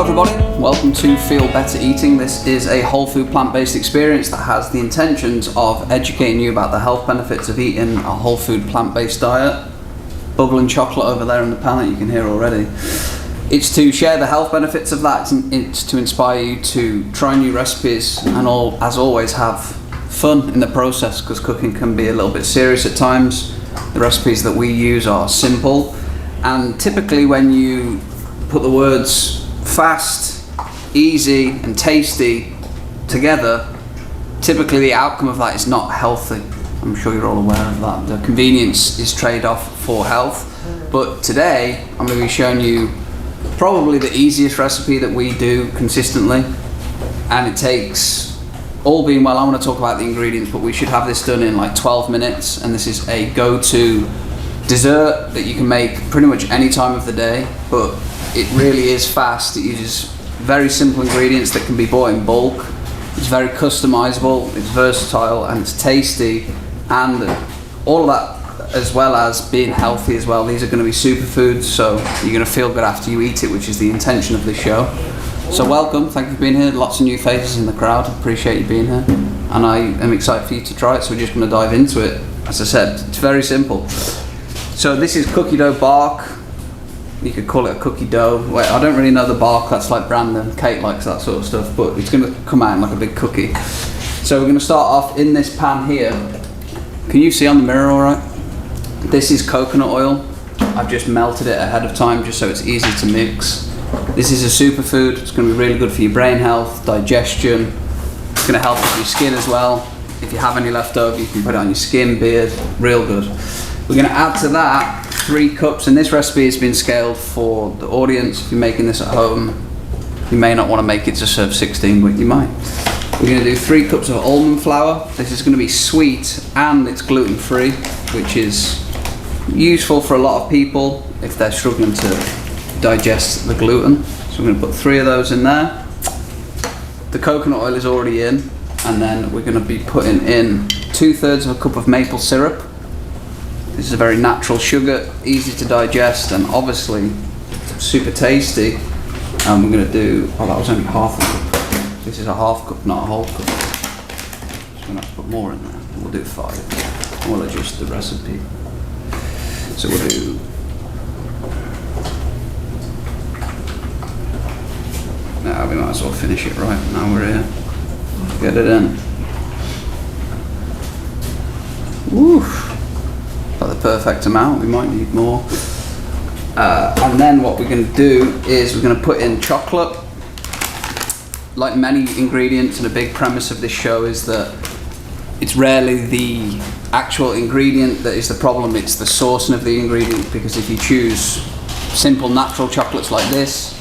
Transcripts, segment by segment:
everybody, welcome to Feel Better Eating. This is a whole food plant-based experience that has the intentions of educating you about the health benefits of eating a whole food plant-based diet. Bubbling chocolate over there in the pan that you can hear already. It's to share the health benefits of that. It's to inspire you to try new recipes and as always have fun in the process, because cooking can be a little bit serious at times. The recipes that we use are simple, and typically when you put the words fast, easy and tasty together, typically the outcome of that is not healthy. I'm sure you're all aware of that. The convenience is trade-off for health. But today I'm going to be showing you probably the easiest recipe that we do consistently, and it takes, all being well, I want to talk about the ingredients, but we should have this done in like 12 minutes, and this is a go-to dessert that you can make pretty much any time of the day, but it really is fast. It uses very simple ingredients that can be bought in bulk. It's very customizable, it's versatile, and it's tasty, and all of that, as well as being healthy as well. These are going to be superfoods, so you're going to feel good after you eat it, which is the intention of this show. So welcome, thank you for being here. Lots of new faces in the crowd, appreciate you being here, and I am excited for you to try it. So we're just going to dive into it. As I said, it's very simple. So this is cookie dough bark. You could call it a cookie dough. Wait, I don't really know the bark, that's like Brandon. Kate likes that sort of stuff, but it's going to come out like a big cookie. So we're going to start off in this pan here. Can you see on the mirror all right? This is coconut oil. I've just melted it ahead of time just so it's easy to mix. This is a superfood. It's going to be really good for your brain health, digestion. It's going to help with your skin as well. If you have any left over, you can put it on your skin, beard, real good. We're going to add to that 3 cups, and this recipe has been scaled for the audience. If you're making this at home, you may not want to make it to serve 16, but you might. We're going to do 3 cups of almond flour. This is going to be sweet and it's gluten-free, which is useful for a lot of people if they're struggling to digest the gluten. So we're going to put 3 of those in there. The coconut oil is already in, and then we're going to be putting in 2/3 of a cup of maple syrup. This is a very natural sugar, easy to digest, and obviously super tasty. And we're going to do, oh, that was only half a cup. This is a half cup, not a whole cup. Just going to have to put more in there. We'll do 5. We'll adjust the recipe. So we'll do, now we might as well finish it right now we're here. Get it in. Woo! About the perfect amount. We might need more. And then what we're going to do is we're going to put in chocolate. Like many ingredients, and a big premise of this show is that it's rarely the actual ingredient that is the problem, it's the sourcing of the ingredient, because if you choose simple natural chocolates like this,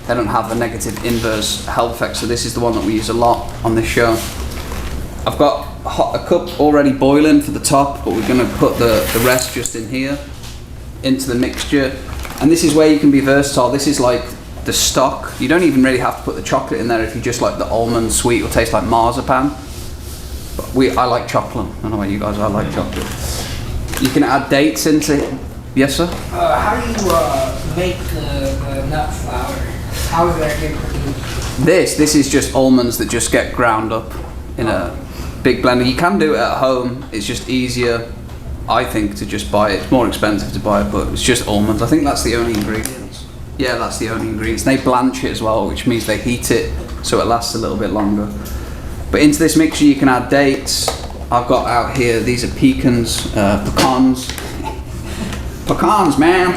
they don't have the negative inverse health effects. So this is the one that we use a lot on this show. I've got a cup already boiling for the top, but we're going to put the rest just in here into the mixture. And this is where you can be versatile. This is like the stock. You don't even really have to put the chocolate in there if you just like the almond sweet. It'll taste like marzipan. But I like chocolate. I don't know about you guys, I like chocolate. You can add dates into it. Yes, sir? How do you make the nut flour? How is that get produced? This is just almonds that just get ground up in a big blender. You can do it at home. It's just easier, I think, to just buy it. It's more expensive to buy it, but it's just almonds. I think that's the only ingredients. Yeah, that's the only ingredients. They blanch it as well, which means they heat it so it lasts a little bit longer. But into this mixture you can add dates. I've got out here, these are pecans, pecans. Pecans, man!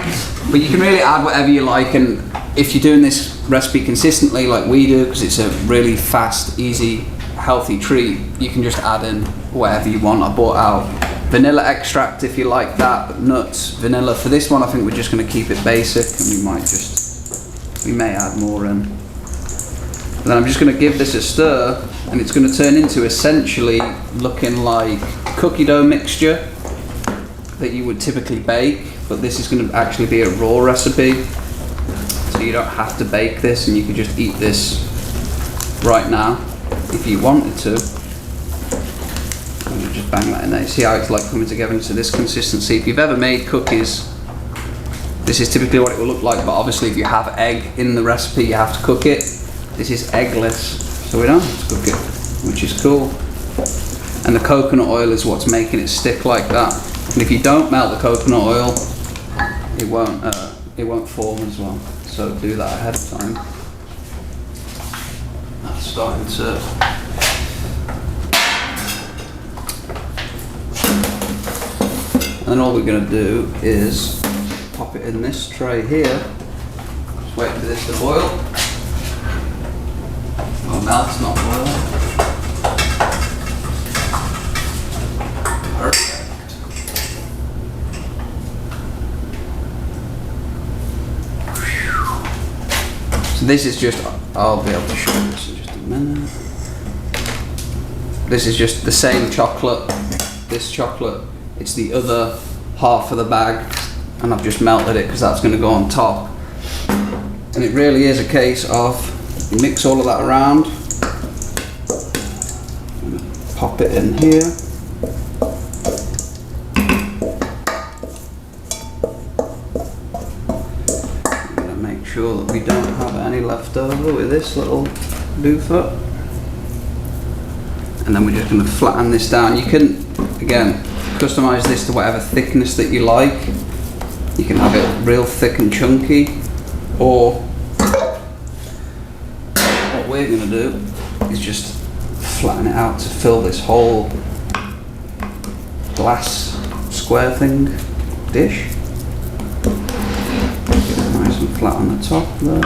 But you can really add whatever you like, and if you're doing this recipe consistently like we do, because it's a really fast, easy, healthy treat, you can just add in whatever you want. I bought out vanilla extract if you like that, but nuts, vanilla. For this one I think we're just going to keep it basic, and we may add more in. And then I'm just going to give this a stir, and it's going to turn into essentially looking like cookie dough mixture that you would typically bake, but this is going to actually be a raw recipe, so you don't have to bake this, and you can just eat this right now if you wanted to. I'm going to just bang that in there. See how it's like coming together into this consistency. If you've ever made cookies, This is typically what it will look like, but obviously if you have egg in the recipe, you have to cook it. This is eggless, so we don't have to cook it, which is cool. And the coconut oil is what's making it stick like that. And if you don't melt the coconut oil, it won't form as well. So do that ahead of time. That's starting to. And then all we're going to do is pop it in this tray here. Just wait for this to boil. Oh, melt's not boiling. Perfect. So this is just, I'll be able to show you this in just a minute. This is just the same chocolate. This chocolate, it's the other half of the bag, and I've just melted it because that's going to go on top. And it really is a case of mix all of that around, pop it in here. Make sure that we don't have any left over with this little doofus. And then we're just going to flatten this down. You can, again, customize this to whatever thickness that you like. You can have it real thick and chunky, or what we're going to do is just flatten it out to fill this whole glass square thing dish. Flat on the top there.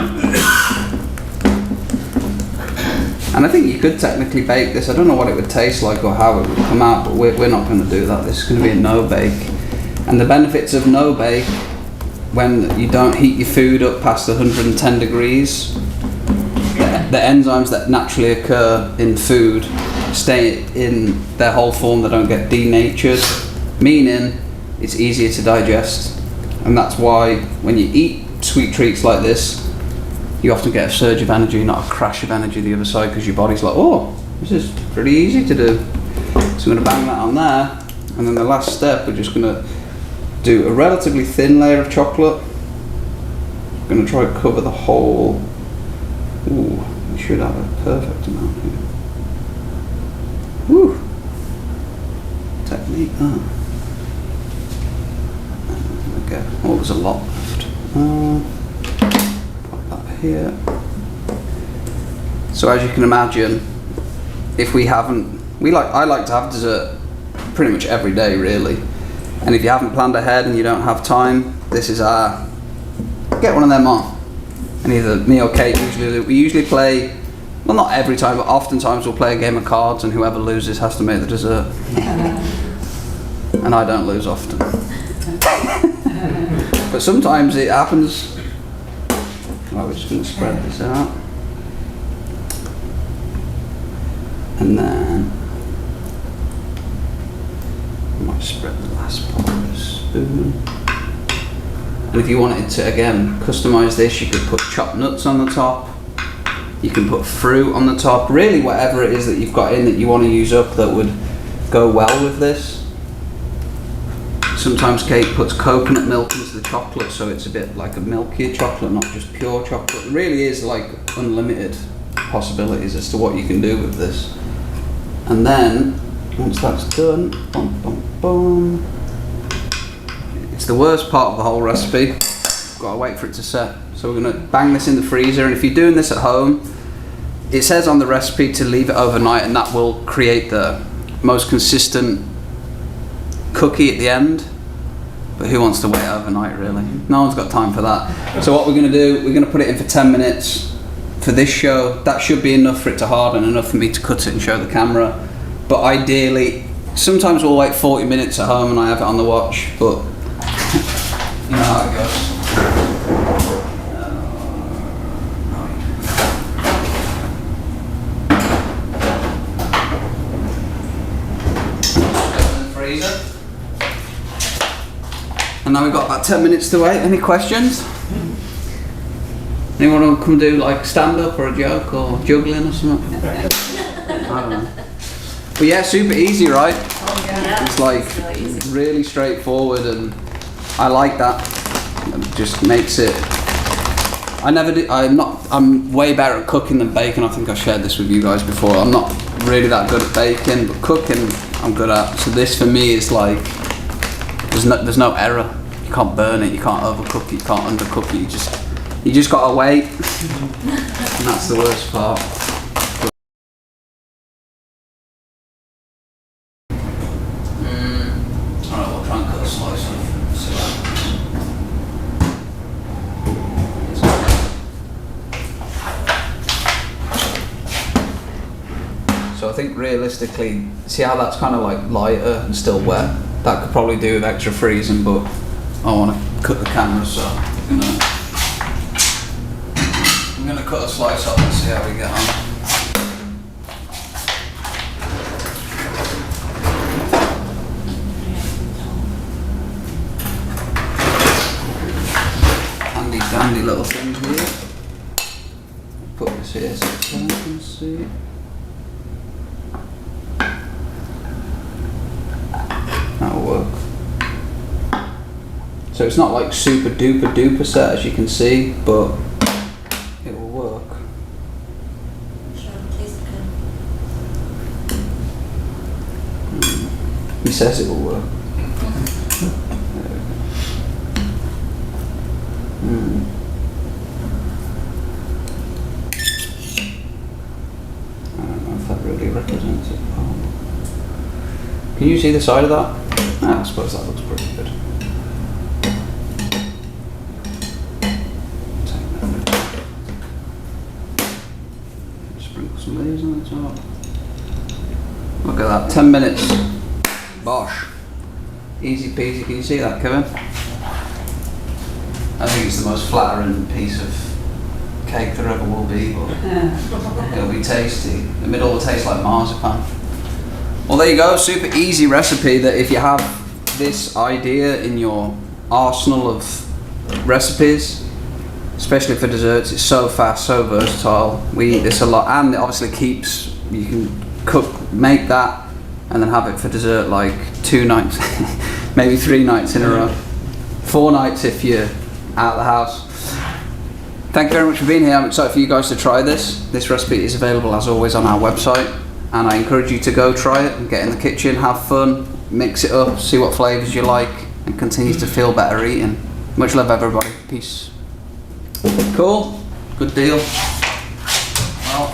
And I think you could technically bake this. I don't know what it would taste like or how it would come out, but we're not going to do that. This is going to be a no bake. And the benefits of no bake, when you don't heat your food up past 110 degrees, the enzymes that naturally occur in food stay in their whole form. They don't get denatured, meaning it's easier to digest. And that's why when you eat sweet treats like this, you often get a surge of energy, not a crash of energy the other side, because your body's like, oh, this is pretty easy to do. So we're going to bang that on there, and then the last step, we're just going to do a relatively thin layer of chocolate. We're going to try to cover the whole. Ooh, we should have a perfect amount here. Woo! Technique that. Okay, oh, there's a lot left. Pop that here. So as you can imagine, if we haven't, I like to have dessert pretty much every day really. And if you haven't planned ahead and you don't have time, this is our, get one of them on. And either me or Kate we usually play, well not every time, but oftentimes we'll play a game of cards and whoever loses has to make the dessert. And I don't lose often. But sometimes it happens. Well, we're just going to spread this out. And then I might spread the last part of the spoon. And if you wanted to, again, customize this, you could put chopped nuts on the top. You can put fruit on the top. Really, whatever it is that you've got in that you want to use up that would go well with this. Sometimes Kate puts coconut milk into the chocolate, so it's a bit like a milkier chocolate, not just pure chocolate. It really is like unlimited possibilities as to what you can do with this. And then, once that's done, bum, bum, bum. It's the worst part of the whole recipe. Gotta wait for it to set. So we're gonna bang this in the freezer, and if you're doing this at home, it says on the recipe to leave it overnight, and that will create the most consistent cookie at the end. But who wants to wait overnight really? No one's got time for that. So what we're going to do, we're going to put it in for 10 minutes. For this show, that should be enough for it to harden, enough for me to cut it and show the camera. But ideally, sometimes we'll wait 40 minutes at home and I have it on the watch, but you know how it goes. Freezer. And now we've got about 10 minutes to wait. Any questions? Anyone want to come do like stand up or a joke or juggling or something? I don't know. But yeah, super easy, right? Oh, yeah. It's like really straightforward, and I like that. It just makes it. I'm way better at cooking than baking. I think I shared this with you guys before. I'm not really that good at baking, but cooking I'm good at. So this for me is like, there's no error. You can't burn it, you can't overcook it, you can't undercook it. You just gotta wait. And that's the worst part. Alright, we'll try and cut a slice off. See what happens. So I think realistically, see how that's kind of like lighter and still wet? That could probably do with extra freezing, but I want to cut the camera, so I'm gonna cut a slice off and see how we get on. Handy dandy little thing here. Put this here so you can see. That'll work. So it's not like super duper set as you can see, but it will work. Sure, tastes good. He says it will work. I don't know if that really represents it. Can you see the side of that? I suppose that looks pretty good. Sprinkle some of these on the top. Look at that, 10 minutes. Bosh. Easy peasy. Can you see that, Kevin? I think it's the most flattering piece of cake there ever will be, but it'll be tasty. The middle will taste like marzipan. Well, there you go, super easy recipe that if you have this idea in your arsenal of recipes, especially for desserts, it's so fast, so versatile. We eat this a lot, and it obviously keeps, you can make that and then have it for dessert like 2 nights, maybe 3 nights in a row, 4 nights if you're out of the house. Thank you very much for being here. I'm excited for you guys to try this. This recipe is available as always on our website, and I encourage you to go try it and get in the kitchen, have fun, mix it up, see what flavours you like, and continue to feel better eating. Much love, everybody. Peace. Cool. Good deal. Well,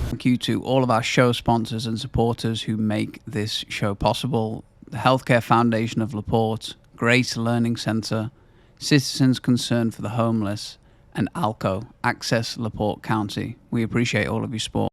thank you to all of our show sponsors and supporters who make this show possible. The Healthcare Foundation of LaPorte, Grace Learning Centre, Citizens Concerned for the Homeless, and ALCO, Access LaPorte County. We appreciate all of your support.